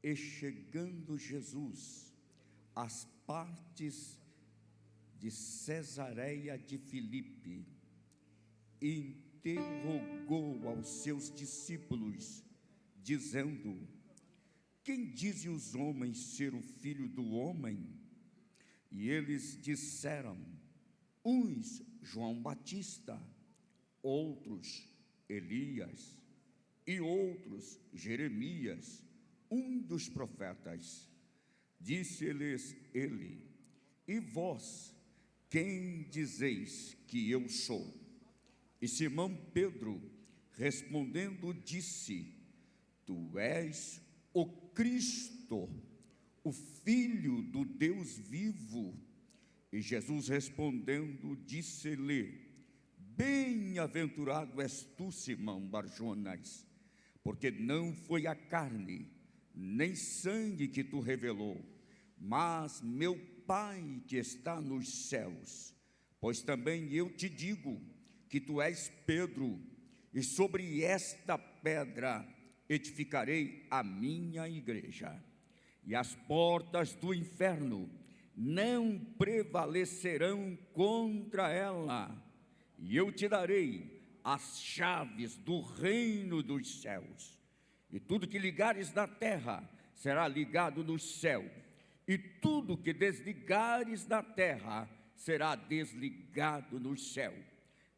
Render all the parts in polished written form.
E chegando Jesus às partes de Cesareia de Filipe, interrogou aos seus discípulos, dizendo: quem dizem os homens ser o Filho do Homem? E eles disseram: uns João Batista, outros Elias, e outros Jeremias, um dos profetas. Disse-lhes ele: e vós, quem dizeis que eu sou? E Simão Pedro, respondendo, disse: tu és o Cristo, o Filho do Deus vivo. E Jesus respondendo, disse-lhe: bem-aventurado és tu, Simão Barjonas, porque não foi a carne nem sangue que tu revelou, mas meu Pai que está nos céus. Pois também eu te digo que tu és Pedro, e sobre esta pedra edificarei a minha igreja, e as portas do inferno não prevalecerão contra ela. E eu te darei as chaves do reino dos céus. E tudo que ligares na terra será ligado no céu, e tudo que desligares na terra será desligado no céu.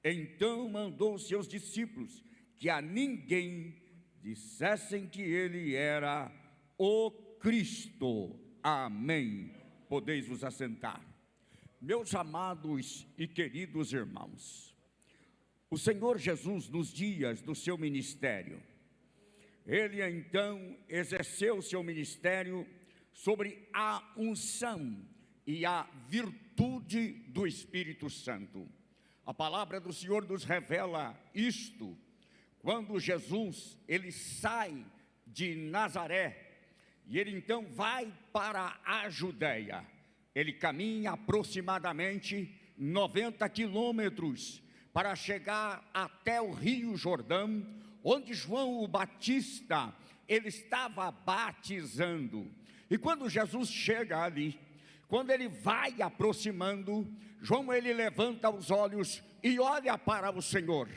Então mandou seus discípulos que a ninguém dissessem que ele era o Cristo. Amém. Podeis vos assentar. Meus amados e queridos irmãos, o Senhor Jesus, nos dias do seu ministério, ele então exerceu seu ministério sobre a unção e a virtude do Espírito Santo. A palavra do Senhor nos revela isto, quando Jesus, ele sai de Nazaré, e ele então vai para a Judeia. Ele caminha aproximadamente 90 quilômetros para chegar até o Rio Jordão, onde João o Batista, ele estava batizando. E quando Jesus chega ali, quando ele vai aproximando, João, ele levanta os olhos e olha para o Senhor.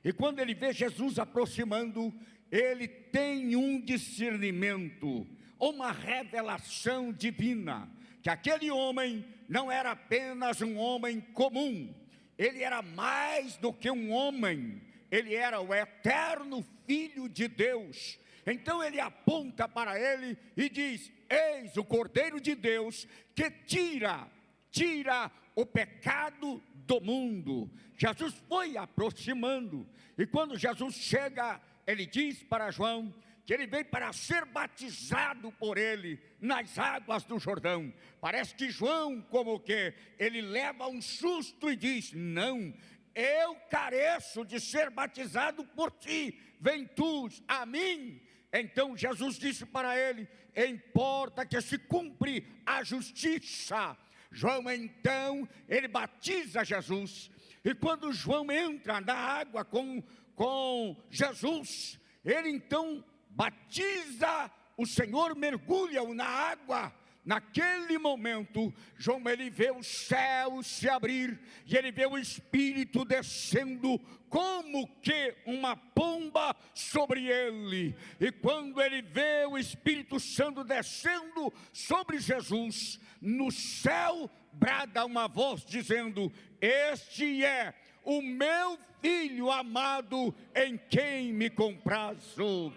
E quando ele vê Jesus aproximando, ele tem um discernimento, uma revelação divina, que aquele homem não era apenas um homem comum, ele era mais do que um homem, ele era o eterno Filho de Deus. Então ele aponta para ele e diz: eis o Cordeiro de Deus que tira o pecado do mundo. Jesus foi aproximando, e quando Jesus chega, ele diz para João que ele veio para ser batizado por ele nas águas do Jordão. Parece que João, como que ele leva um susto e diz: não, eu careço de ser batizado por ti, vem tu a mim. Então Jesus disse para ele: importa que se cumpre a justiça. João então, ele batiza Jesus, e quando João entra na água com Jesus, ele então batiza, o Senhor mergulha-o na água. Naquele momento, João, ele vê o céu se abrir, e ele vê o Espírito descendo como que uma pomba sobre ele. E quando ele vê o Espírito Santo descendo sobre Jesus, no céu brada uma voz dizendo: este é o meu Filho amado, em quem me comprazo.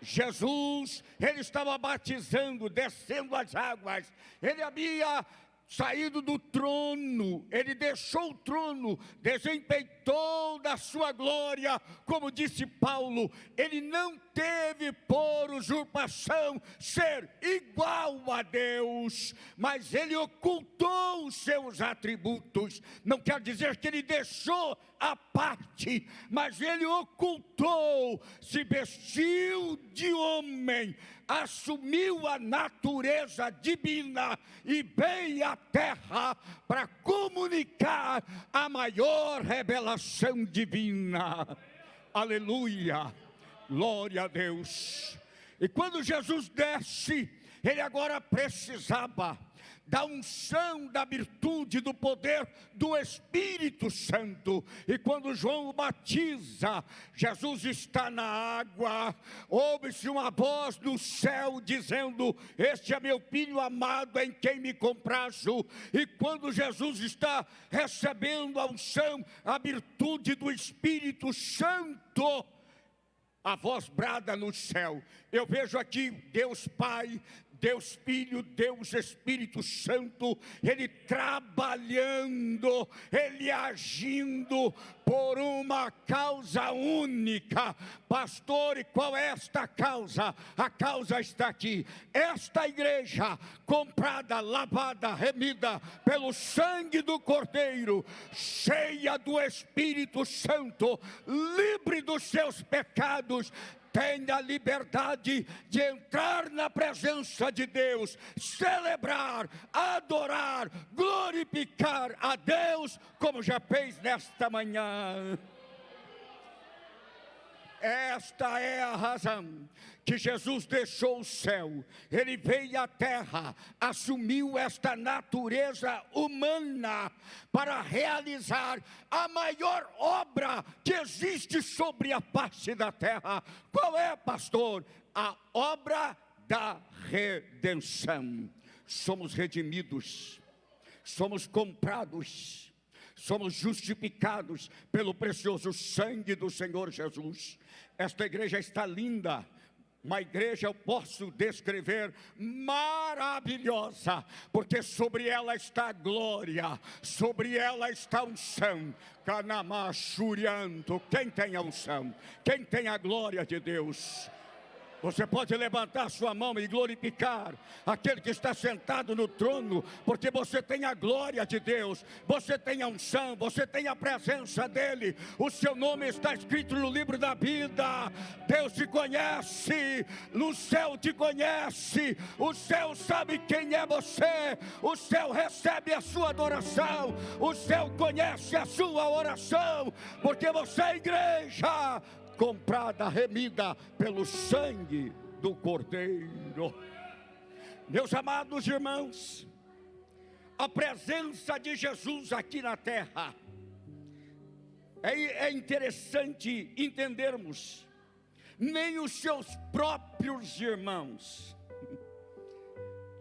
Jesus, ele estava batizando, descendo as águas. Ele havia saído do trono, ele deixou o trono, desempenhou da sua glória, como disse Paulo, ele não teve por usurpação ser igual a Deus, mas ele ocultou os seus atributos. Não quer dizer que ele deixou a parte, mas ele ocultou, se vestiu de homem, assumiu a natureza divina e veio à terra para comunicar a maior revelação divina. Aleluia, glória a Deus. E quando Jesus desce, ele agora precisava da unção, da virtude, do poder do Espírito Santo. E quando João o batiza, Jesus está na água, ouve-se uma voz do céu dizendo: este é meu filho amado, em quem me comprazo. E quando Jesus está recebendo a unção, a virtude do Espírito Santo, a voz brada no céu. Eu vejo aqui Deus Pai, Deus Filho, Deus Espírito Santo, Ele trabalhando, Ele agindo por uma causa única. Pastor, e qual é esta causa? A causa está aqui. Esta igreja, comprada, lavada, remida pelo sangue do Cordeiro, cheia do Espírito Santo, livre dos seus pecados, tem a liberdade de entrar na presença de Deus, celebrar, adorar, glorificar a Deus, como já fez nesta manhã. Esta é a razão que Jesus deixou o céu, Ele veio à terra, assumiu esta natureza humana para realizar a maior obra que existe sobre a face da terra. Qual é, pastor? A obra da redenção. Somos redimidos, somos comprados, somos justificados pelo precioso sangue do Senhor Jesus. Esta igreja está linda, uma igreja eu posso descrever maravilhosa, porque sobre ela está glória, sobre ela está unção. Canamachurianto, quem tem a unção? Quem tem a glória de Deus? Você pode levantar sua mão e glorificar aquele que está sentado no trono, porque você tem a glória de Deus, você tem a unção, você tem a presença dEle. O seu nome está escrito no livro da vida. Deus te conhece, no céu te conhece, o céu sabe quem é você, o céu recebe a sua adoração, o céu conhece a sua oração, porque você é igreja comprada, remida pelo sangue do Cordeiro. Meus amados irmãos, a presença de Jesus aqui na terra, é interessante entendermos, nem os seus próprios irmãos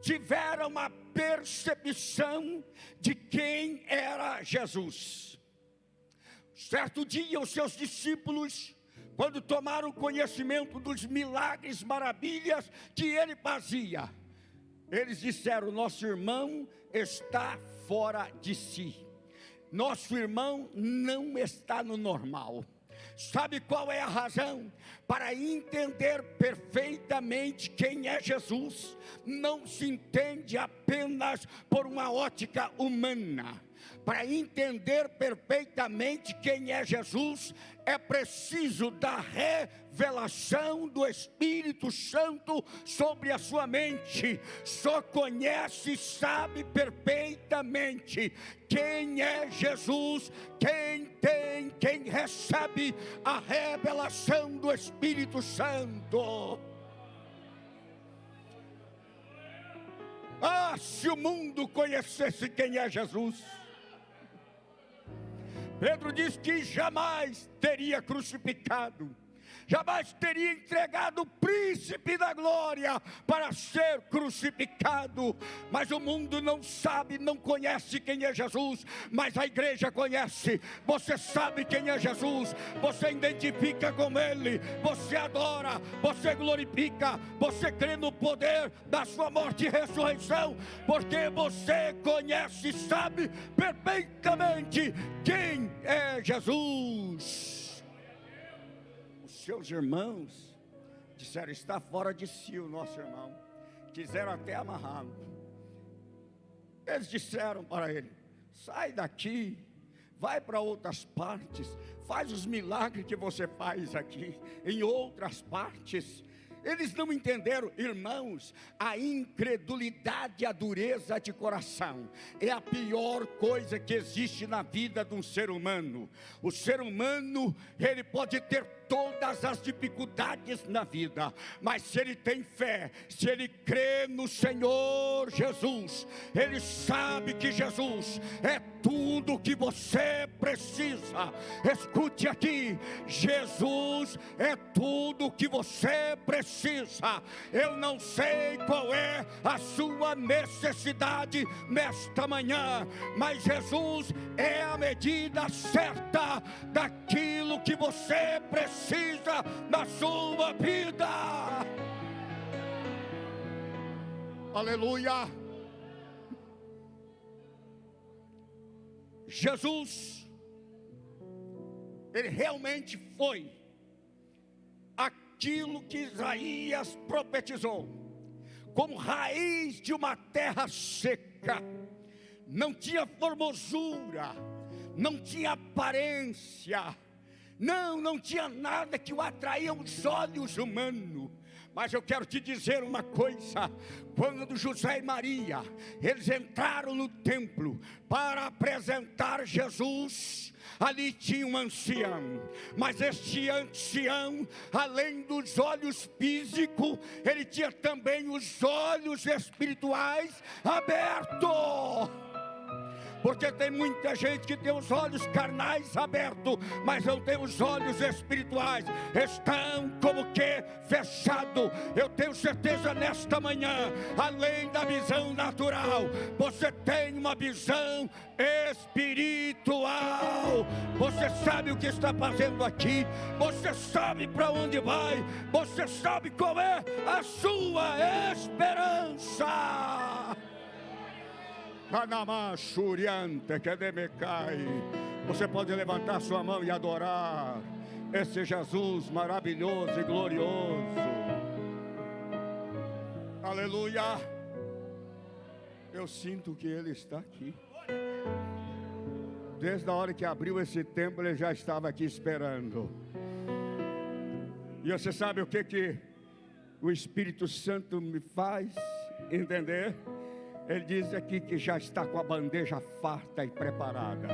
tiveram a percepção de quem era Jesus. Certo dia, os seus discípulos, quando tomaram conhecimento dos milagres, maravilhas que ele fazia, eles disseram: nosso irmão está fora de si, nosso irmão não está no normal. Sabe qual é a razão? Para entender perfeitamente quem é Jesus, não se entende apenas por uma ótica humana. Para entender perfeitamente quem é Jesus, é preciso da revelação do Espírito Santo sobre a sua mente. Só conhece e sabe perfeitamente quem é Jesus, quem recebe a revelação do Espírito Santo. Ah, se o mundo conhecesse quem é Jesus! Pedro diz que jamais teria crucificado, jamais teria entregado o príncipe da glória para ser crucificado. Mas o mundo não sabe, não conhece quem é Jesus, mas a igreja conhece. Você sabe quem é Jesus, você identifica com Ele, você adora, você glorifica, você crê no poder da sua morte e ressurreição, porque você conhece e sabe perfeitamente quem é Jesus. Seus irmãos disseram: está fora de si o nosso irmão. Quiseram até amarrá-lo. Eles disseram para ele: sai daqui, vai para outras partes, faz os milagres que você faz aqui em outras partes. Eles não entenderam, irmãos, a incredulidade, a dureza de coração é a pior coisa que existe na vida de um ser humano. O ser humano, ele pode ter todas as dificuldades na vida, mas se ele tem fé, se ele crê no Senhor Jesus, ele sabe que Jesus é tudo que você precisa. Escute aqui, Jesus é tudo que você precisa. Eu não sei qual é a sua necessidade nesta manhã, mas Jesus é a medida certa daquilo que você precisa na sua vida. Aleluia. Jesus, ele realmente foi aquilo que Isaías profetizou, como raiz de uma terra seca. Não tinha formosura, não tinha aparência, não tinha nada que o atraía aos olhos humanos. Mas eu quero te dizer uma coisa: quando José e Maria, eles entraram no templo para apresentar Jesus, ali tinha um ancião, mas este ancião, além dos olhos físicos, ele tinha também os olhos espirituais abertos. Porque tem muita gente que tem os olhos carnais abertos, mas não tem os olhos espirituais, estão como que fechados. Eu tenho certeza nesta manhã, além da visão natural, você tem uma visão espiritual. Você sabe o que está fazendo aqui, você sabe para onde vai, você sabe qual é a sua esperança. Você pode levantar sua mão e adorar esse Jesus maravilhoso e glorioso. Aleluia. Eu sinto que Ele está aqui. Desde a hora que abriu esse templo, Ele já estava aqui esperando. E você sabe o que o Espírito Santo me faz entender? Ele diz aqui que já está com a bandeja farta e preparada.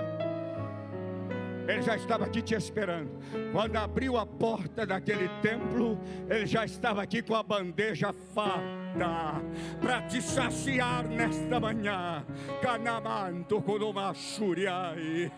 Ele já estava aqui te esperando. Quando abriu a porta daquele templo, Ele já estava aqui com a bandeja farta para te saciar nesta manhã. Canamanto Colomachuriai.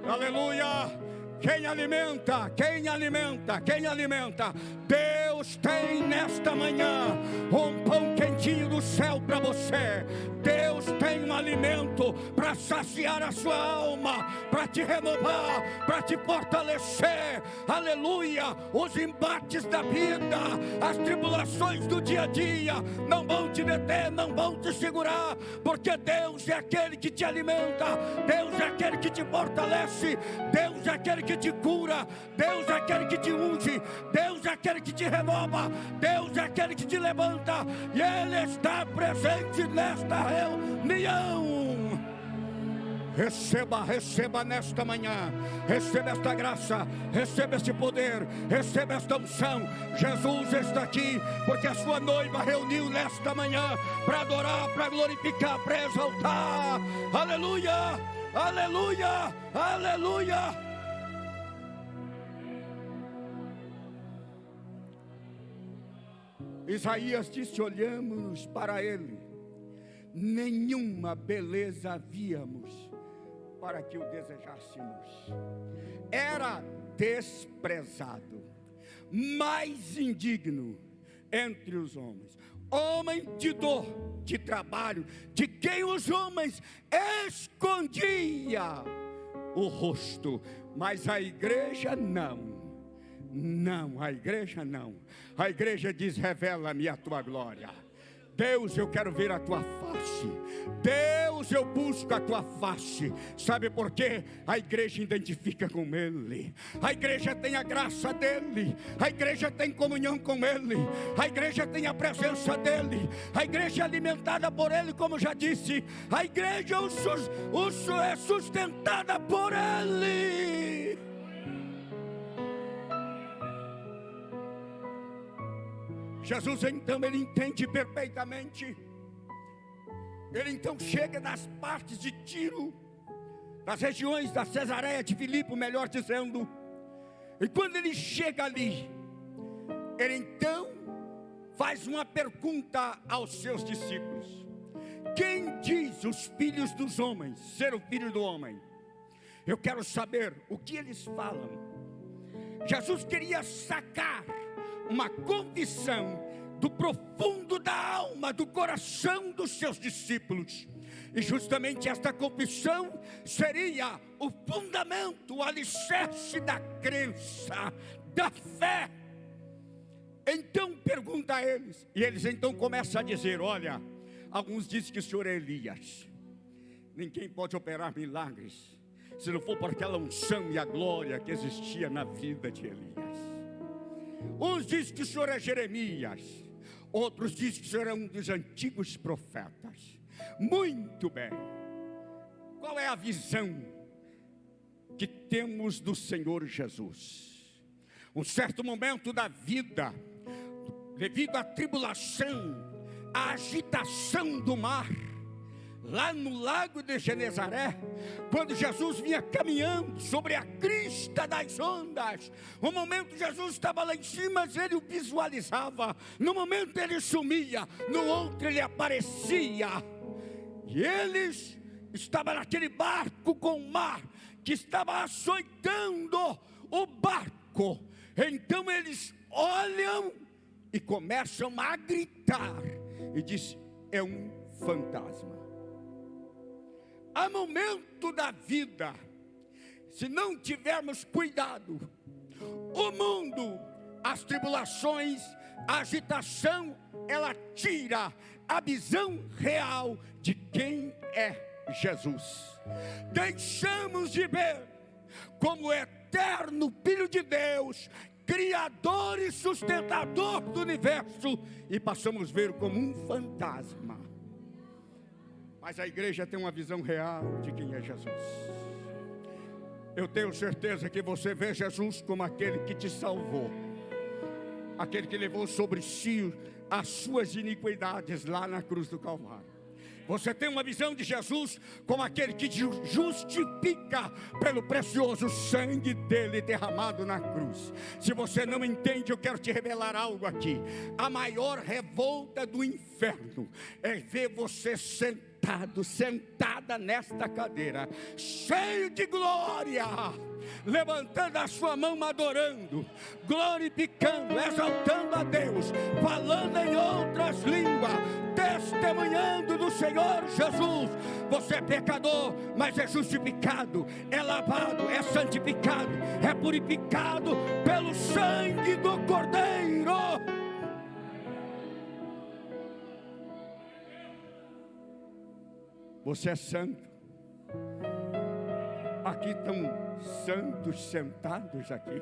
Aleluia. Quem alimenta, quem alimenta, quem alimenta? Deus tem nesta manhã um pão quentinho do céu para você. Deus tem um alimento para saciar a sua alma, para te renovar, para te fortalecer. Aleluia. Os embates da vida, as tribulações do dia a dia não vão te deter, não vão te segurar, porque Deus é aquele que te alimenta, Deus é aquele que te fortalece, Deus é aquele que te cura, Deus é aquele que te unge, Deus é aquele que te renova, Deus é aquele que te levanta, e Ele está presente nesta reunião. Receba nesta manhã, receba esta graça, receba este poder, receba esta unção. Jesus está aqui, porque a sua noiva reuniu nesta manhã para adorar, para glorificar, para exaltar. Aleluia, aleluia, aleluia. Isaías disse: olhamos para ele, nenhuma beleza víamos para que o desejássemos. Era desprezado, mais indigno entre os homens, homem de dor, de trabalho, de quem os homens escondia o rosto. Mas a igreja não. Não, a igreja não. A igreja diz: revela-me a tua glória. Deus, eu quero ver a tua face. Deus, eu busco a tua face. Sabe por quê? A igreja identifica com Ele. A igreja tem a graça dEle. A igreja tem comunhão com Ele. A igreja tem a presença dEle. A igreja é alimentada por Ele, como já disse. A igreja é sustentada por Ele. Jesus então, ele entende perfeitamente. Ele então chega nas partes de Tiro, nas regiões da Cesareia de Filipe, melhor dizendo. E quando ele chega ali, ele então faz uma pergunta aos seus discípulos: quem diz os filhos dos homens ser o filho do homem? Eu quero saber o que eles falam. Jesus queria sacar uma confissão do profundo da alma, do coração dos seus discípulos. E justamente esta confissão seria o fundamento, o alicerce da crença, da fé. Então pergunta a eles, e eles então começam a dizer: olha, alguns dizem que o Senhor é Elias. Ninguém pode operar milagres se não for por aquela unção e a glória que existia na vida de Elias. Uns dizem que o Senhor é Jeremias, outros dizem que o Senhor é um dos antigos profetas. Muito bem. Qual é a visão que temos do Senhor Jesus? Um certo momento da vida, devido à tribulação, à agitação do mar, lá no lago de Genezaré, quando Jesus vinha caminhando sobre a crista das ondas, um momento Jesus estava lá em cima, mas ele o visualizava, no momento ele sumia, no outro ele aparecia, e eles estavam naquele barco com o mar, que estava açoitando o barco. Então eles olham e começam a gritar, e diz: é um fantasma. Há momento da vida, se não tivermos cuidado, o mundo, as tribulações, a agitação, ela tira a visão real de quem é Jesus. Deixamos de ver como o eterno Filho de Deus, Criador e sustentador do universo, e passamos a ver como um fantasma. Mas a igreja tem uma visão real de quem é Jesus. Eu tenho certeza que você vê Jesus como aquele que te salvou, aquele que levou sobre si as suas iniquidades lá na cruz do Calvário. Você tem uma visão de Jesus como aquele que te justifica pelo precioso sangue dele derramado na cruz. Se você não entende, eu quero te revelar algo aqui. A maior revolta do inferno é ver você sentada nesta cadeira, cheio de glória, levantando a sua mão, adorando, glorificando, exaltando a Deus, falando em outras línguas, testemunhando do Senhor Jesus. Você é pecador, mas é justificado, é lavado, é santificado, é purificado pelo sangue do Cordeiro. Você é santo. Aqui estão santos sentados aqui.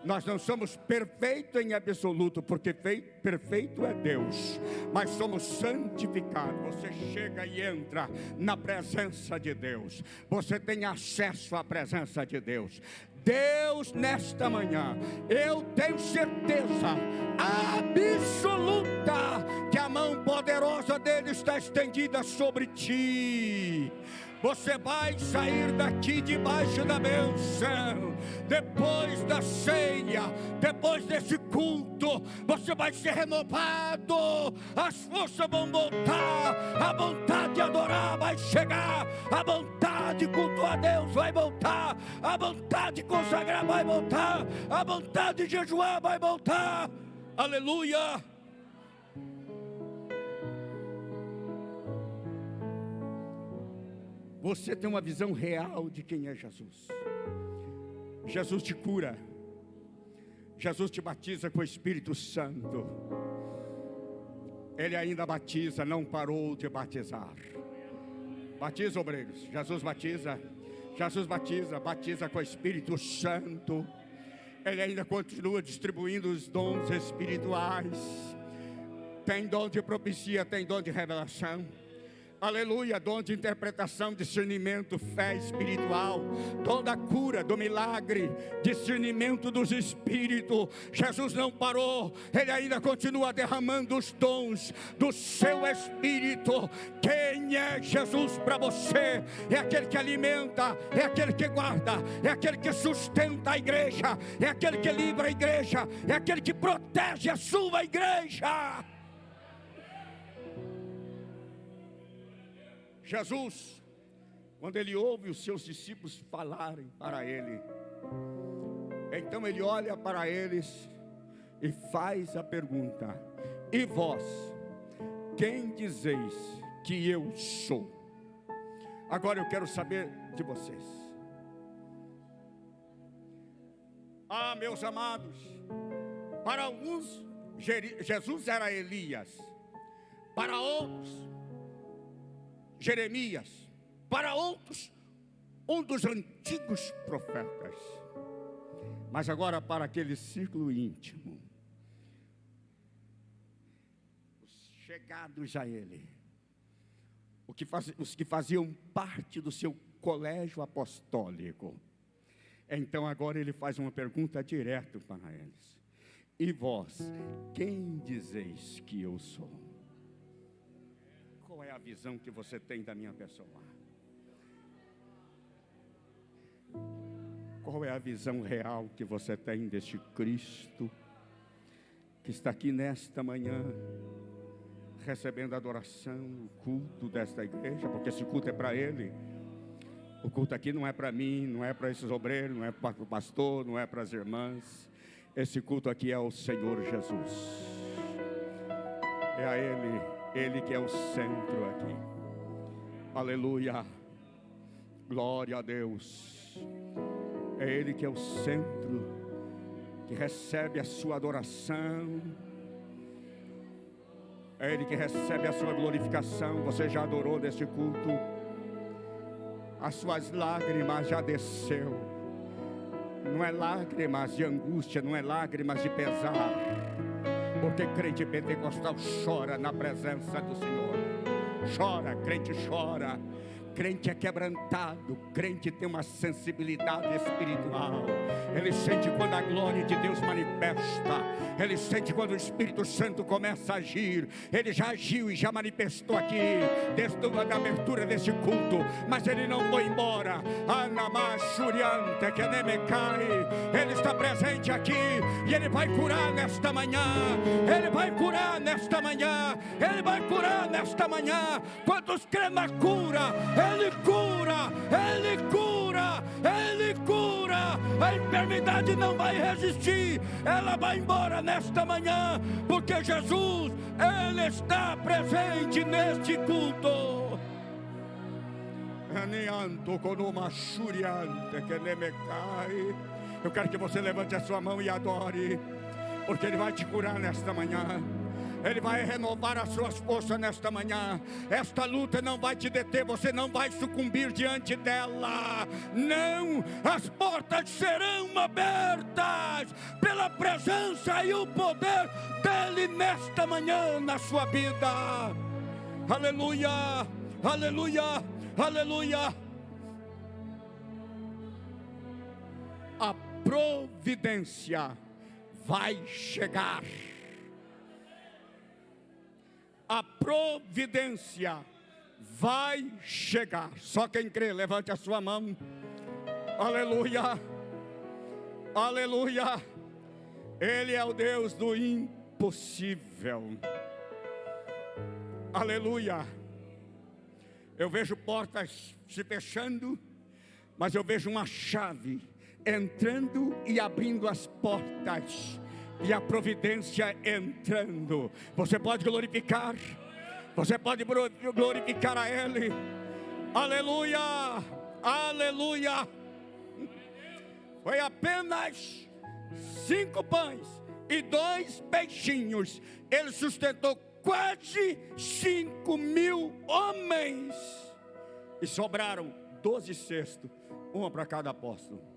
Nós não somos perfeitos em absoluto, porque perfeito é Deus, mas somos santificados. Você chega e entra na presença de Deus. Você tem acesso à presença de Deus. Deus, nesta manhã, eu tenho certeza absoluta que a mão poderosa dele está estendida sobre ti. Você vai sair daqui debaixo da bênção. Depois da ceia, depois desse culto, você vai ser renovado. As forças vão voltar, a vontade de adorar vai chegar, a vontade de cultuar a Deus vai voltar, a vontade de consagrar vai voltar, a vontade de jejuar vai voltar. Aleluia! Você tem uma visão real de quem é Jesus. Jesus te cura. Jesus te batiza com o Espírito Santo. Ele ainda batiza, não parou de batizar. Batiza, obreiros. Jesus batiza. Jesus batiza, batiza com o Espírito Santo. Ele ainda continua distribuindo os dons espirituais. Tem dom de profecia, tem dom de revelação. Aleluia, dom de interpretação, discernimento, fé espiritual, dom da cura, do milagre, discernimento dos espíritos. Jesus não parou, Ele ainda continua derramando os dons do seu Espírito. Quem é Jesus para você? É aquele que alimenta, é aquele que guarda, é aquele que sustenta a igreja, é aquele que livra a igreja, é aquele que protege a sua igreja. Jesus, quando Ele ouve os seus discípulos falarem para Ele, então Ele olha para eles e faz a pergunta: e vós, quem dizeis que eu sou? Agora eu quero saber de vocês. Ah, meus amados, para alguns Jesus era Elias, para outros Jeremias, para outros um dos antigos profetas. Mas agora para aquele círculo íntimo, os chegados a Ele, os que faziam parte do seu colégio apostólico. Então agora Ele faz uma pergunta direto para eles: e vós, quem dizeis que eu sou? Qual é a visão que você tem da minha pessoa? Qual é a visão real que você tem deste Cristo que está aqui nesta manhã, recebendo a adoração, o culto desta igreja? Porque esse culto é para Ele. O culto aqui não é para mim, não é para esses obreiros, não é para o pastor, não é para as irmãs. Esse culto aqui é ao Senhor Jesus. É a Ele que é o centro aqui. Aleluia. Glória a Deus. É Ele que é o centro, que recebe a sua adoração. É Ele que recebe a sua glorificação. Você já adorou neste culto. As suas lágrimas já desceu. Não é lágrimas de angústia, não é lágrimas de pesar. Porque crente pentecostal chora na presença do Senhor. Chora, crente chora. Crente é quebrantado, crente tem uma sensibilidade espiritual. Ele sente quando a glória de Deus manifesta. Ele sente quando o Espírito Santo começa a agir. Ele já agiu e já manifestou aqui, desde a abertura desse culto. Mas Ele não foi embora. Ele está presente aqui. E Ele vai curar nesta manhã. Ele vai curar nesta manhã. Ele vai curar nesta manhã. Quantos creem na cura? Ele cura, Ele cura, Ele cura. A enfermidade não vai resistir, ela vai embora nesta manhã, porque Jesus, Ele está presente neste culto. Eu quero que você levante a sua mão e adore, porque Ele vai te curar nesta manhã. Ele vai renovar as suas forças nesta manhã. Esta luta não vai te deter. Você não vai sucumbir diante dela. Não, as portas serão abertas pela presença e o poder dEle nesta manhã na sua vida. Aleluia, aleluia, aleluia. A providência vai chegar. A providência vai chegar. Só quem crê, levante a sua mão. Aleluia, aleluia. Ele é o Deus do impossível. Aleluia. Eu vejo portas se fechando, mas eu vejo uma chave entrando e abrindo as portas. E a providência entrando. Você pode glorificar. Você pode glorificar a Ele. Aleluia, aleluia. Foi apenas 5 pães e 2 peixinhos. Ele sustentou quase 5.000 homens. E sobraram 12 cestos, uma para cada apóstolo.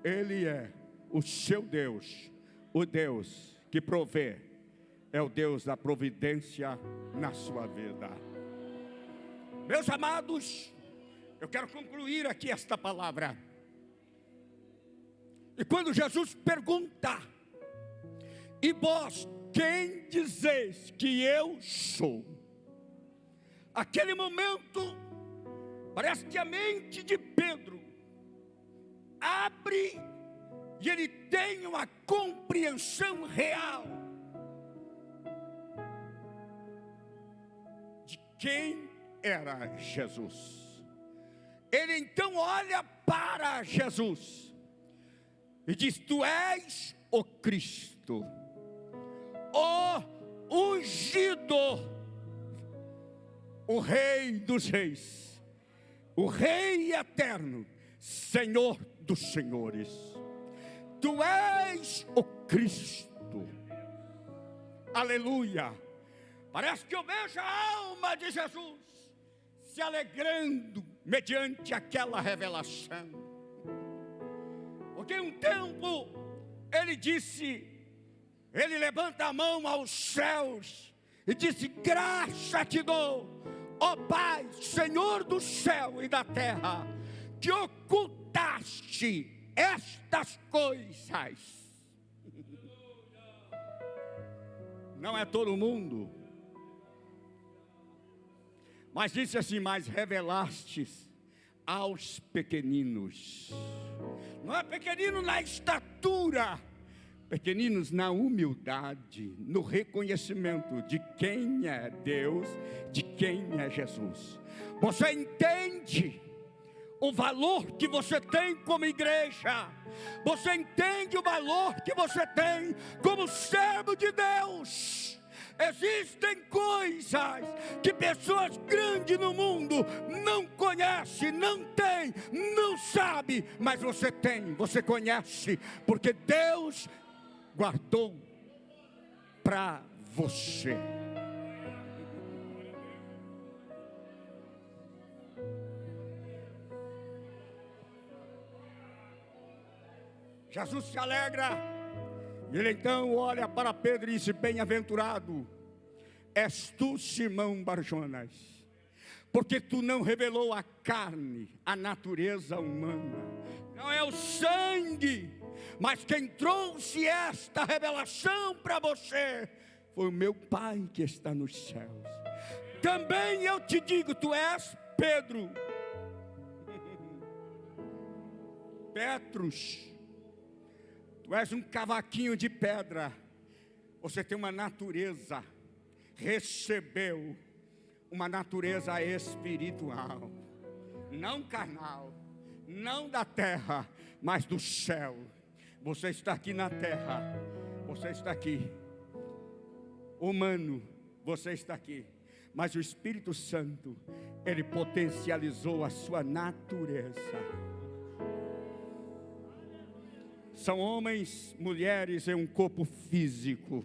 Ele é o seu Deus, o Deus que provê é o Deus da providência na sua vida. Meus amados, eu quero concluir aqui esta palavra. E quando Jesus pergunta: e vós, quem dizeis que eu sou? Aquele momento, parece que a mente de Pedro abre e ele tem uma compreensão real de quem era Jesus. Ele então olha para Jesus e diz: tu és o Cristo, o ungido, o Rei dos Reis, o Rei eterno, Senhor dos senhores. Tu és o Cristo. Aleluia. Parece que eu vejo a alma de Jesus se alegrando mediante aquela revelação. Porque um tempo ele disse, ele levanta a mão aos céus e disse: graça te dou, ó Pai, Senhor do céu e da terra, que ocultaste estas coisas. Não é todo mundo, mas disse assim: mas revelastes aos pequeninos. Não é pequenino na estatura, pequeninos na humildade, no reconhecimento de quem é Deus, de quem é Jesus. Você entende o valor que você tem como igreja? Você entende o valor que você tem como servo de Deus? Existem coisas que pessoas grandes no mundo não conhecem, não têm, não sabem, mas você tem, você conhece, porque Deus guardou para você. Jesus se alegra, e ele então olha para Pedro e diz: bem-aventurado és tu, Simão Barjonas, porque tu não revelou a carne, a natureza humana, não é o sangue, mas quem trouxe esta revelação para você foi o meu Pai que está nos céus. Também eu te digo, tu és Pedro, Petrus, tu és um cavaquinho de pedra. Você tem uma natureza, recebeu uma natureza espiritual, não carnal, não da terra, mas do céu. Você está aqui na terra, você está aqui humano, você está aqui, mas o Espírito Santo, ele potencializou a sua natureza. São homens, mulheres em um corpo físico,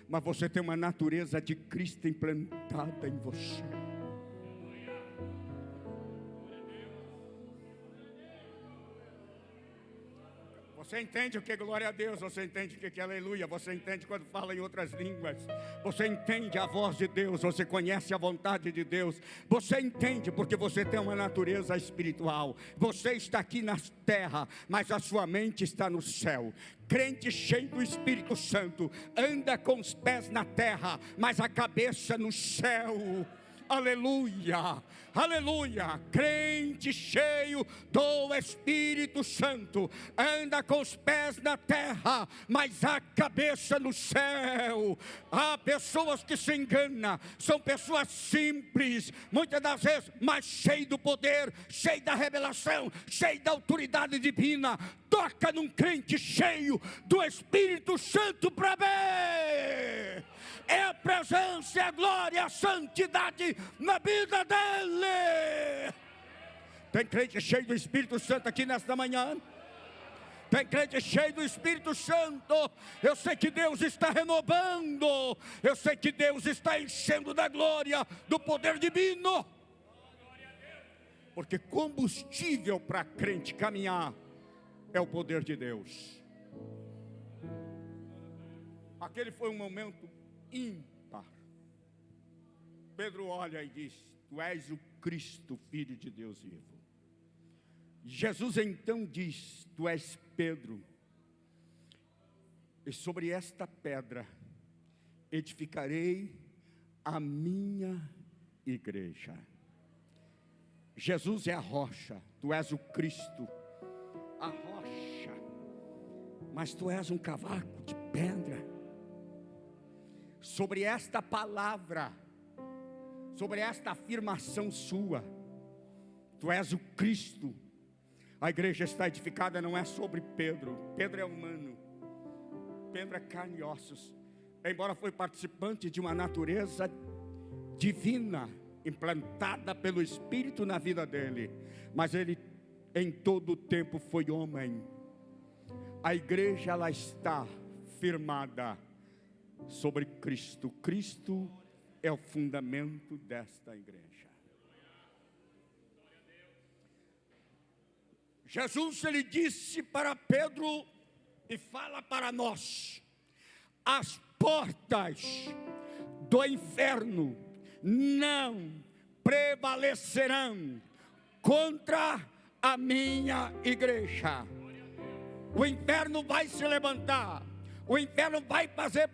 mas você tem uma natureza de Cristo implantada em você. Você entende o que é glória a Deus, você entende o que é aleluia, você entende quando fala em outras línguas, você entende a voz de Deus, você conhece a vontade de Deus, você entende porque você tem uma natureza espiritual. Você está aqui na terra, mas a sua mente está no céu. Crente cheio do Espírito Santo, anda com os pés na terra, mas a cabeça no céu. Aleluia, aleluia. Crente cheio do Espírito Santo, anda com os pés na terra, mas a cabeça no céu. Há pessoas que se enganam, são pessoas simples, muitas das vezes, mas cheias do poder, cheias da revelação, cheias da autoridade divina. Toca num crente cheio do Espírito Santo para ver. É a presença, é a glória, a santidade na vida dele. Tem crente cheio do Espírito Santo aqui nesta manhã? Tem crente cheio do Espírito Santo? Eu sei que Deus está renovando, eu sei que Deus está enchendo da glória, do poder divino. Porque combustível para crente caminhar é o poder de Deus. Aquele foi um momento ímpar. Pedro olha e diz: tu és o Cristo, Filho de Deus vivo. Jesus então diz: tu és Pedro, e sobre esta pedra edificarei a minha igreja. Jesus é a rocha, tu és o Cristo, a rocha, mas tu és um cavaco de pedra. Sobre esta palavra, sobre esta afirmação sua, tu és o Cristo. A igreja está edificada não é sobre Pedro. Pedro é humano, Pedro é carne e ossos, embora foi participante de uma natureza divina, implantada pelo Espírito na vida dele, mas ele em todo o tempo foi homem. A igreja, ela está firmada sobre Cristo. Cristo é o fundamento desta igreja. Jesus, ele disse para Pedro e fala para nós: as portas do inferno não prevalecerão contra a minha igreja. O inferno vai se levantar, o inferno vai fazer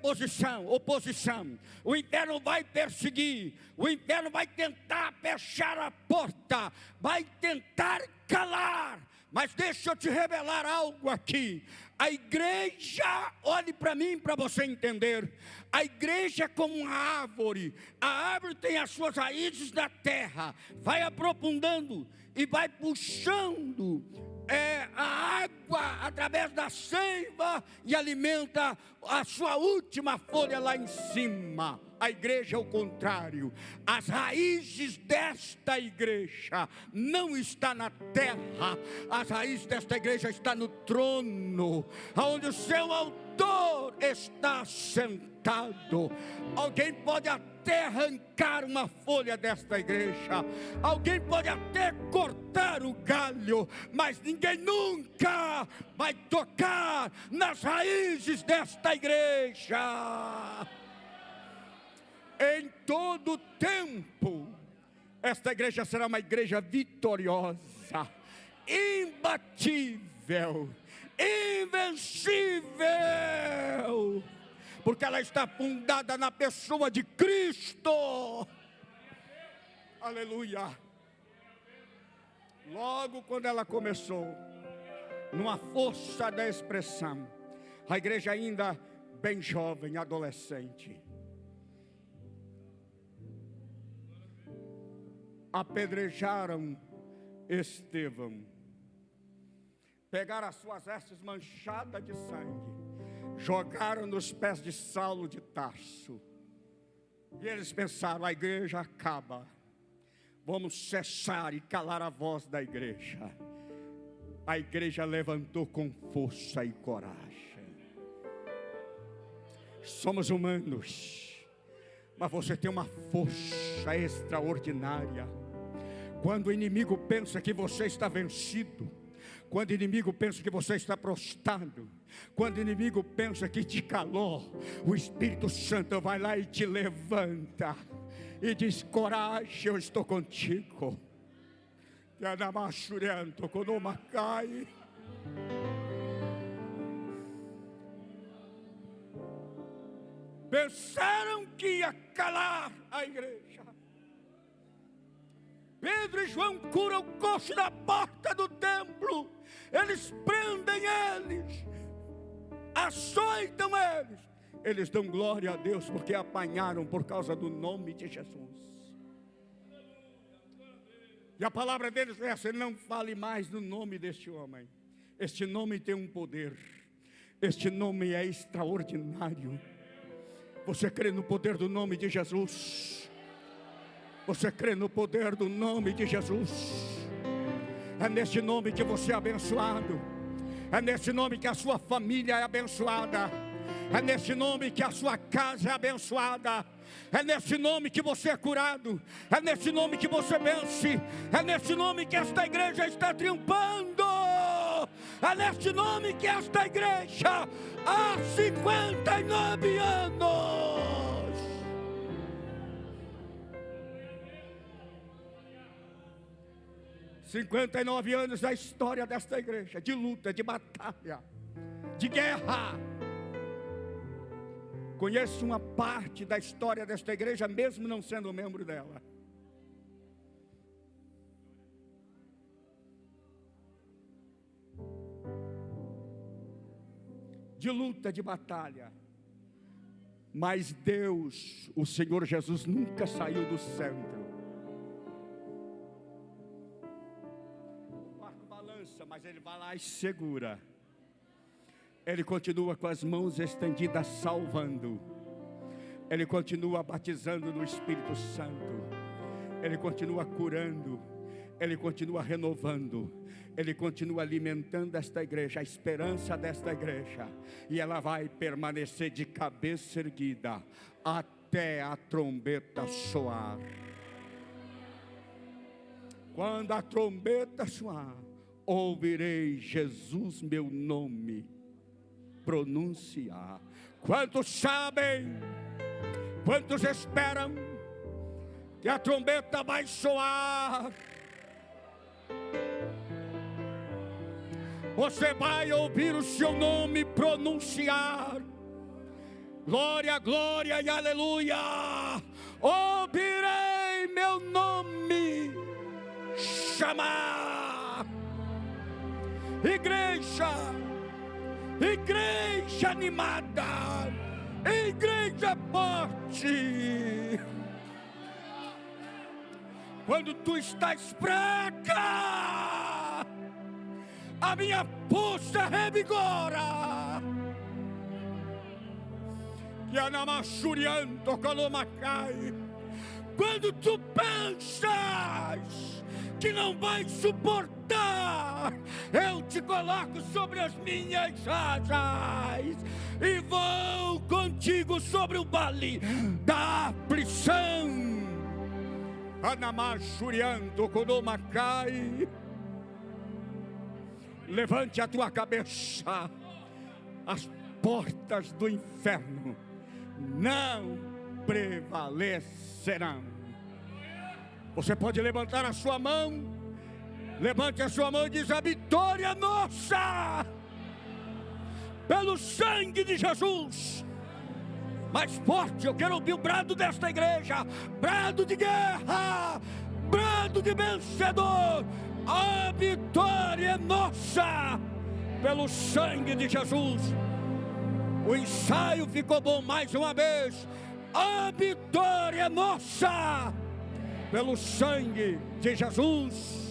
oposição, o inferno vai perseguir, o inferno vai tentar fechar a porta, vai tentar calar. Mas deixa eu te revelar algo aqui. A igreja, olhe para mim para você entender. A igreja é como uma árvore. A árvore tem as suas raízes na terra, vai aprofundando e vai puxando a água através da seiva e alimenta a sua última folha lá em cima. A igreja é o contrário. As raízes desta igreja não está na terra. As raízes desta igreja está no trono, onde o seu autor está sentado. Alguém pode até arrancar uma folha desta igreja, alguém pode até cortar o galho, mas ninguém nunca vai tocar nas raízes desta igreja. Em todo tempo, esta igreja será uma igreja vitoriosa, imbatível, invencível, porque ela está fundada na pessoa de Cristo. Aleluia. Logo quando ela começou, numa força da expressão, a igreja ainda bem jovem, adolescente, apedrejaram Estevão, pegaram as suas vestes manchadas de sangue, jogaram nos pés de Saulo de Tarso, e eles pensaram: a igreja acaba, vamos cessar e calar a voz da igreja. A igreja levantou com força e coragem. Somos humanos, mas você tem uma força extraordinária. Quando o inimigo pensa que você está vencido, quando o inimigo pensa que você está prostrado, quando o inimigo pensa que te calou, o Espírito Santo vai lá e te levanta e diz: coragem, eu estou contigo. Pensaram que ia calar a igreja. Pedro e João curam o coxo da porta do templo. Eles prendem eles, açoitam eles. Eles dão glória a Deus porque apanharam por causa do nome de Jesus. E a palavra deles é essa: não fale mais no nome deste homem. Este nome tem um poder. Este nome é extraordinário. Você crê no poder do nome de Jesus? Você crê no poder do nome de Jesus? É nesse nome que você é abençoado. É nesse nome que a sua família é abençoada. É nesse nome que a sua casa é abençoada. É nesse nome que você é curado. É nesse nome que você vence. É nesse nome que esta igreja está triunfando. É neste nome que esta igreja há 59 anos 59 anos da história desta igreja, de luta, de batalha, de guerra. Conheço uma parte da história desta igreja, mesmo não sendo membro dela. De luta, de batalha. Mas Deus, o Senhor Jesus, nunca saiu do centro. O barco balança, mas ele vai lá e segura. Ele continua com as mãos estendidas, salvando. Ele continua batizando no Espírito Santo. Ele continua curando. Ele continua renovando. Ele continua alimentando esta igreja, a esperança desta igreja. E ela vai permanecer de cabeça erguida até a trombeta soar. Quando a trombeta soar, ouvirei Jesus, meu nome, pronunciar. Quantos sabem, quantos esperam que a trombeta vai soar? Você vai ouvir o seu nome pronunciar. Glória, glória e aleluia. Ouvirei meu nome chamar. Igreja, igreja animada, igreja forte. Quando tu estás fraca, a minha força revigora. Yanamachurianto colomacai. Quando tu pensas que não vai suportar, eu te coloco sobre as minhas asas e vou contigo sobre o vale da aflição. Anamachurianto colomacai. Levante a tua cabeça. As portas do inferno não prevalecerão. Você pode levantar a sua mão. Levante a sua mão e diz: a vitória é nossa, pelo sangue de Jesus. Mais forte, eu quero ouvir o brado desta igreja. Brado de guerra, brado de vencedor. A vitória é nossa, pelo sangue de Jesus. O ensaio ficou bom mais uma vez. A vitória é nossa, pelo sangue de Jesus.